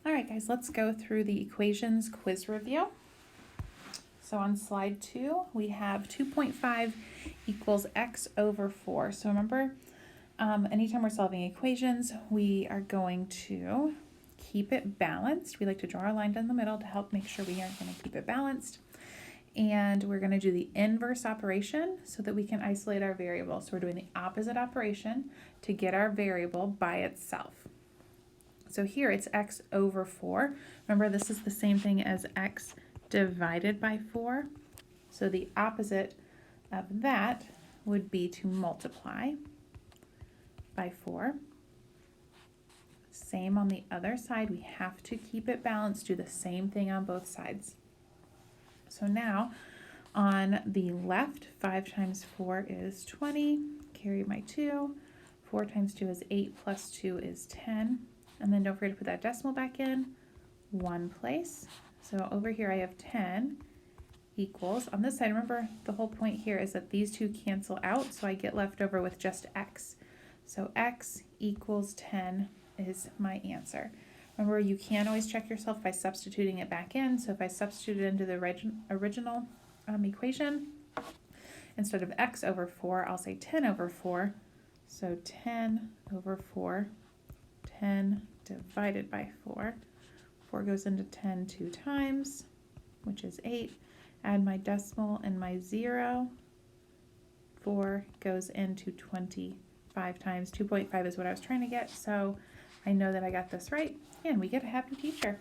All right, guys, let's go through the equations quiz review. So on slide 2, we have 2.5 equals x over 4. So remember, anytime we're solving equations, we are going to keep it balanced. We like to draw a line down the middle to help make sure we are going to keep it balanced. And we're going to do the inverse operation so that we can isolate our variable. So we're doing the opposite operation to get our variable by itself. So here it's x over 4. Remember, this is the same thing as x divided by 4. So the opposite of that would be to multiply by 4. Same on the other side. We have to keep it balanced, do the same thing on both sides. So now on the left, 5 times 4 is 20. Carry my 2. 4 times 2 is 8 plus 2 is 10. And then don't forget to put that decimal back in one place. So over here I have 10 equals, on this side, remember the whole point here is that these two cancel out, so I get left over with just x. So x equals 10 is my answer. Remember, you can always check yourself by substituting it back in. So if I substitute it into the original equation, instead of x over 4, I'll say 10 over 4. So 10 over 4, 10 divided by 4. 4 goes into 10 2 times, which is 8. Add my decimal and my 0. 4 goes into 25 times. 2.5 is what I was trying to get, so I know that I got this right, and we get a happy teacher.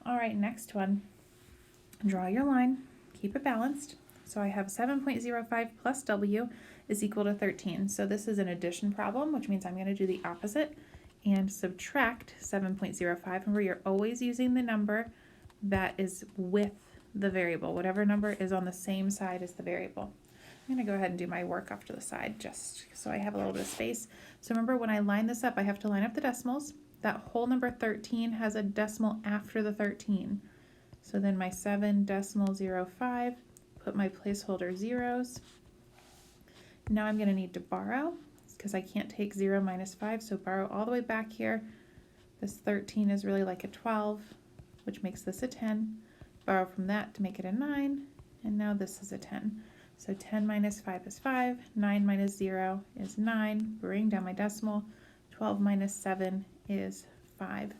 All right, next one. Draw your line, keep it balanced. So I have 7.05 plus w is equal to 13. So this is an addition problem, which means I'm going to do the opposite and subtract 7.05. Remember, you're always using the number that is with the variable, whatever number is on the same side as the variable. I'm going to go ahead and do my work off to the side just so I have a little bit of space. So remember, when I line this up, I have to line up the decimals. That whole number 13 has a decimal after the 13. So then my 7.05, put my placeholder zeros. Now I'm going to need to borrow because I can't take 0 minus 5, so borrow all the way back here. This 13 is really like a 12, which makes this a 10. Borrow from that to make it a 9, and now this is a 10. So 10 minus 5 is 5, 9 minus 0 is 9, bring down my decimal, 12 minus 7 is 5.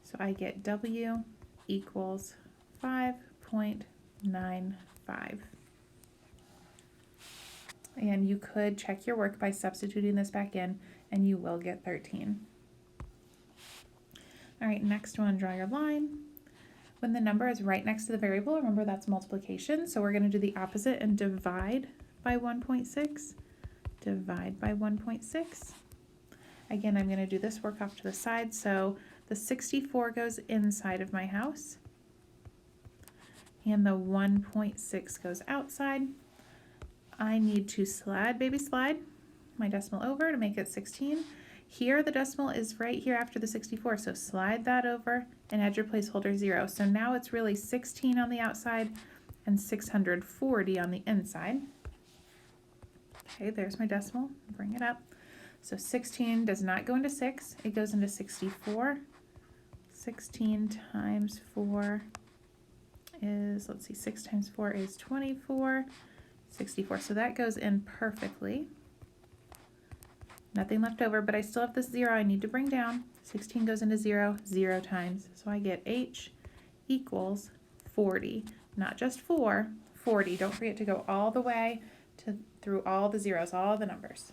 So I get W equals 5.95. And you could check your work by substituting this back in, and you will get 13. All right, next one, draw your line. When the number is right next to the variable, remember that's multiplication, so we're going to do the opposite and divide by 1.6. Divide by 1.6. Again, I'm going to do this work off to the side, so the 64 goes inside of my house, and the 1.6 goes outside. I need to slide, baby slide, my decimal over to make it 16. Here the decimal is right here after the 64, so slide that over and add your placeholder 0. So now it's really 16 on the outside and 640 on the inside. Okay, there's my decimal, bring it up. So 16 does not go into 6, it goes into 64. 16 times 4 is, let's see, 6 times 4 is 24. 64, so that goes in perfectly. Nothing left over, but I still have this 0 I need to bring down. 16 goes into 0, 0 times. So I get H equals 40. Not just 4, 40. Don't forget to go all the way through all the zeros, all the numbers.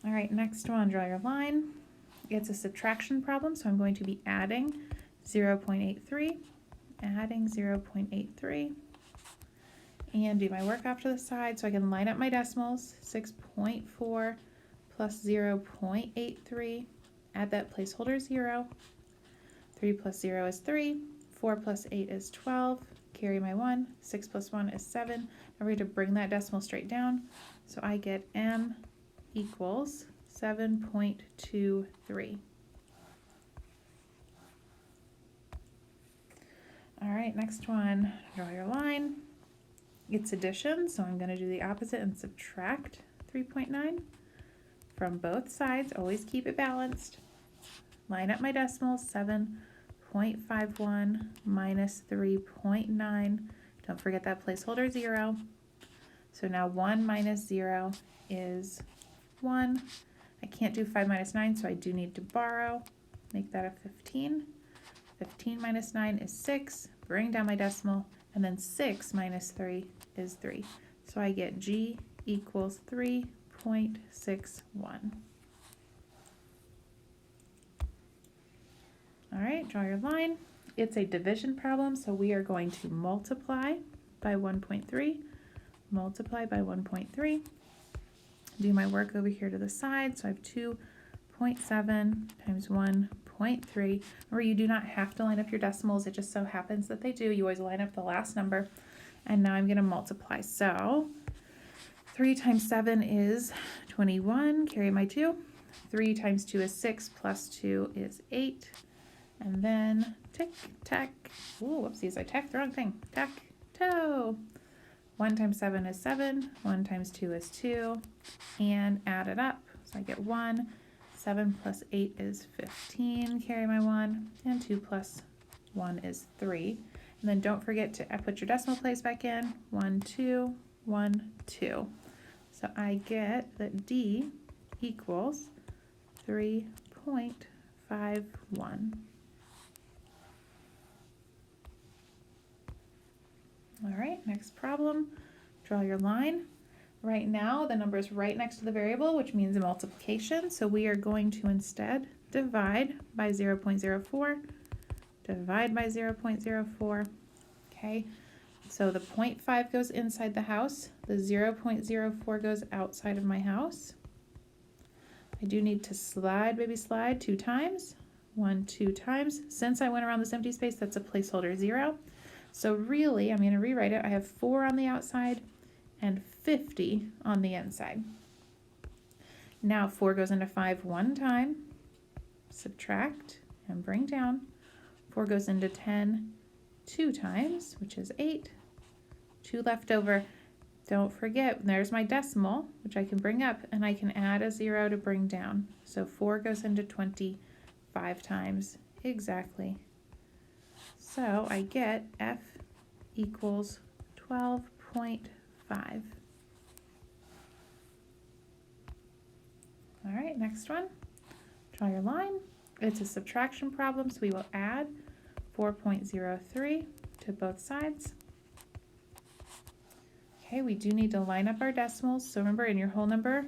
All right, next one, draw your line. It's a subtraction problem, so I'm going to be adding 0.83, adding 0.83. And do my work off to the side so I can line up my decimals. 6.4 plus 0.83. Add that placeholder 0. 3 plus 0 is 3. 4 plus 8 is 12. Carry my 1. 6 plus 1 is 7. Now we're going to bring that decimal straight down. So I get M equals 7.23. All right, next one. Draw your line. It's addition, so I'm going to do the opposite and subtract 3.9. from both sides. Always keep it balanced. Line up my decimals. 7.51 minus 3.9. Don't forget that placeholder 0. So now 1 minus 0 is 1. I can't do 5 minus 9, so I do need to borrow. Make that a 15. 15 minus 9 is 6. Bring down my decimal, and then 6 minus 3 is 3. So I get G equals 3.61. All right, draw your line. It's a division problem, so we are going to multiply by 1.3, multiply by 1.3. Do my work over here to the side, so I have 2.7 times 1.3. Remember, you do not have to line up your decimals. It just so happens that they do. You always line up the last number. And now I'm going to multiply. So 3 times 7 is 21. Carry my 2. 3 times 2 is 6. Plus 2 is 8. And then tick, tack. Ooh, whoopsies, I tacked the wrong thing. Tack, toe. 1 times 7 is 7. 1 times 2 is 2. And add it up. So I get 1. 7 plus 8 is 15. Carry my 1. And 2 plus 1 is 3. And then don't forget to put your decimal place back in. 1, 2, 1, 2. So I get that D equals 3.51. All right, next problem. Draw your line. Right now, the number is right next to the variable, which means a multiplication. So we are going to instead divide by 0.04. Divide by 0.04. Okay, so the 0.5 goes inside the house. The 0.04 goes outside of my house. I do need to slide, baby slide, 2 times. 1, 2 times. Since I went around this empty space, that's a placeholder 0. So really, I'm going to rewrite it. I have 4 on the outside and 50 on the inside. Now 4 goes into 5 one time. Subtract and bring down. 4 goes into 10 2 times, which is 8. 2 left over. Don't forget, there's my decimal, which I can bring up, and I can add a 0 to bring down. So 4 goes into 20 5 times exactly. So I get F equals 12.5. All right, next one. Draw your line. It's a subtraction problem, so we will add 4.03 to both sides. Okay, we do need to line up our decimals. So remember, in your whole number,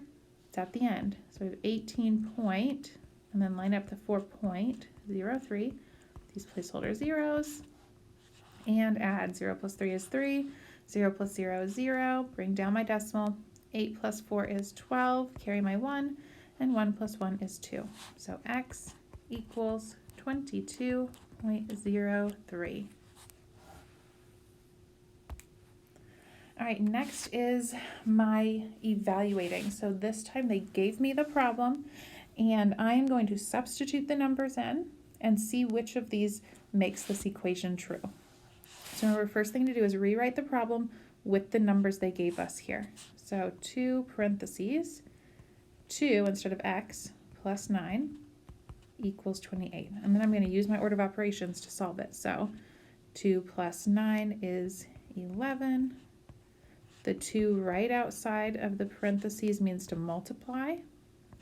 it's at the end. So we have 18 point, and then line up the 4.03. These placeholder zeros, and add 0 plus 3 is 3, 0 plus 0 is 0, bring down my decimal, 8 plus 4 is 12, carry my 1, and 1 plus 1 is 2. So X equals 22.03. All right, next is my evaluating. So this time they gave me the problem, and I'm going to substitute the numbers in and see which of these makes this equation true. So remember, first thing to do is rewrite the problem with the numbers they gave us here. So 2 parentheses, 2 instead of x plus 9 equals 28. And then I'm going to use my order of operations to solve it. So 2 plus 9 is 11. The 2 right outside of the parentheses means to multiply.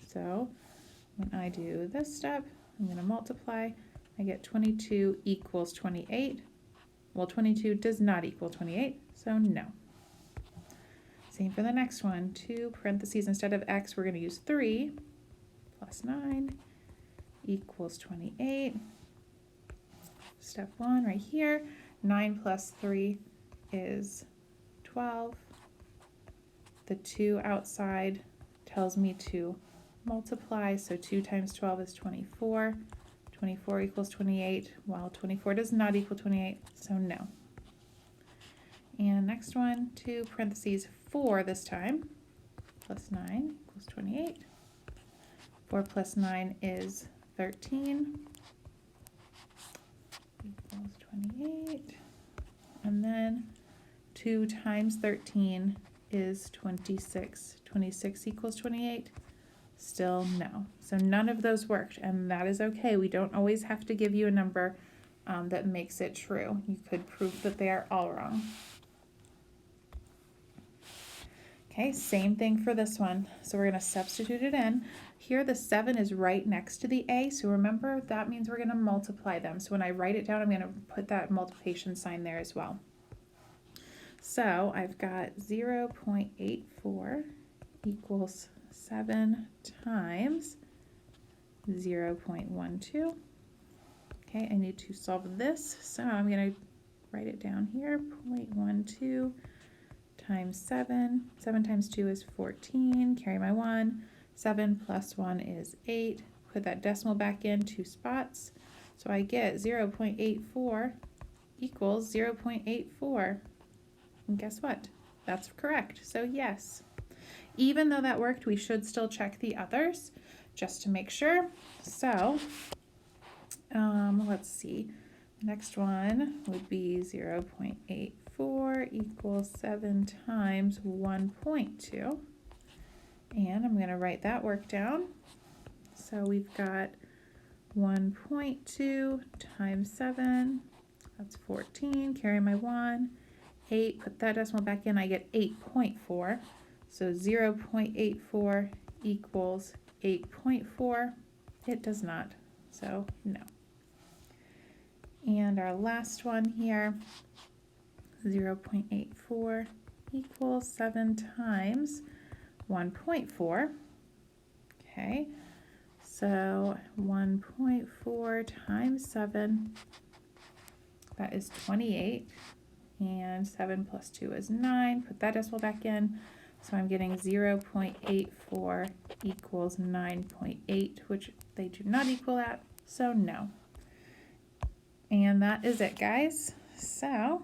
So when I do this step, I'm going to multiply. I get 22 equals 28. Well, 22 does not equal 28, so no. Same for the next one. 2 parentheses, instead of x, we're going to use 3 plus 9 equals 28. Step 1 right here. 9 plus 3 is 12. The 2 outside tells me to multiply, so 2 times 12 is 24. 24 equals 28, while 24 does not equal 28, so no. And next one, 2 parentheses 4 this time, plus 9 equals 28. 4 plus 9 is 13, equals 28. And then 2 times 13 is 26. 26 equals 28. Still no. So none of those worked, and that is okay. We don't always have to give you a number that makes it true. You could prove that they are all wrong. Okay, same thing for this one. So we're going to substitute it in. Here the 7 is right next to the A, so remember that means we're going to multiply them. So when I write it down, I'm going to put that multiplication sign there as well. So I've got 0.84 equals 7 times 0.12. Okay, I need to solve this, so I'm going to write it down here. 0.12 times 7. 7 times 2 is 14. Carry my 1. 7 plus 1 is 8. Put that decimal back in 2 spots. So I get 0.84 equals 0.84. And guess what? That's correct. So yes. Even though that worked, we should still check the others just to make sure. So let's see. Next one would be 0.84 equals 7 times 1.2. And I'm going to write that work down. So we've got 1.2 times 7, that's 14, carry my 1, 8, put that decimal back in, I get 8.4. So 0.84 equals 8.4. It does not, so no. And our last one here, 0.84 equals 7 times 1.4. Okay, so 1.4 times 7, that is 28, and 7 plus 2 is 9. Put that decimal back in, so I'm getting 0.84 equals 9.8, which they do not equal that, so no. And that is it, guys. So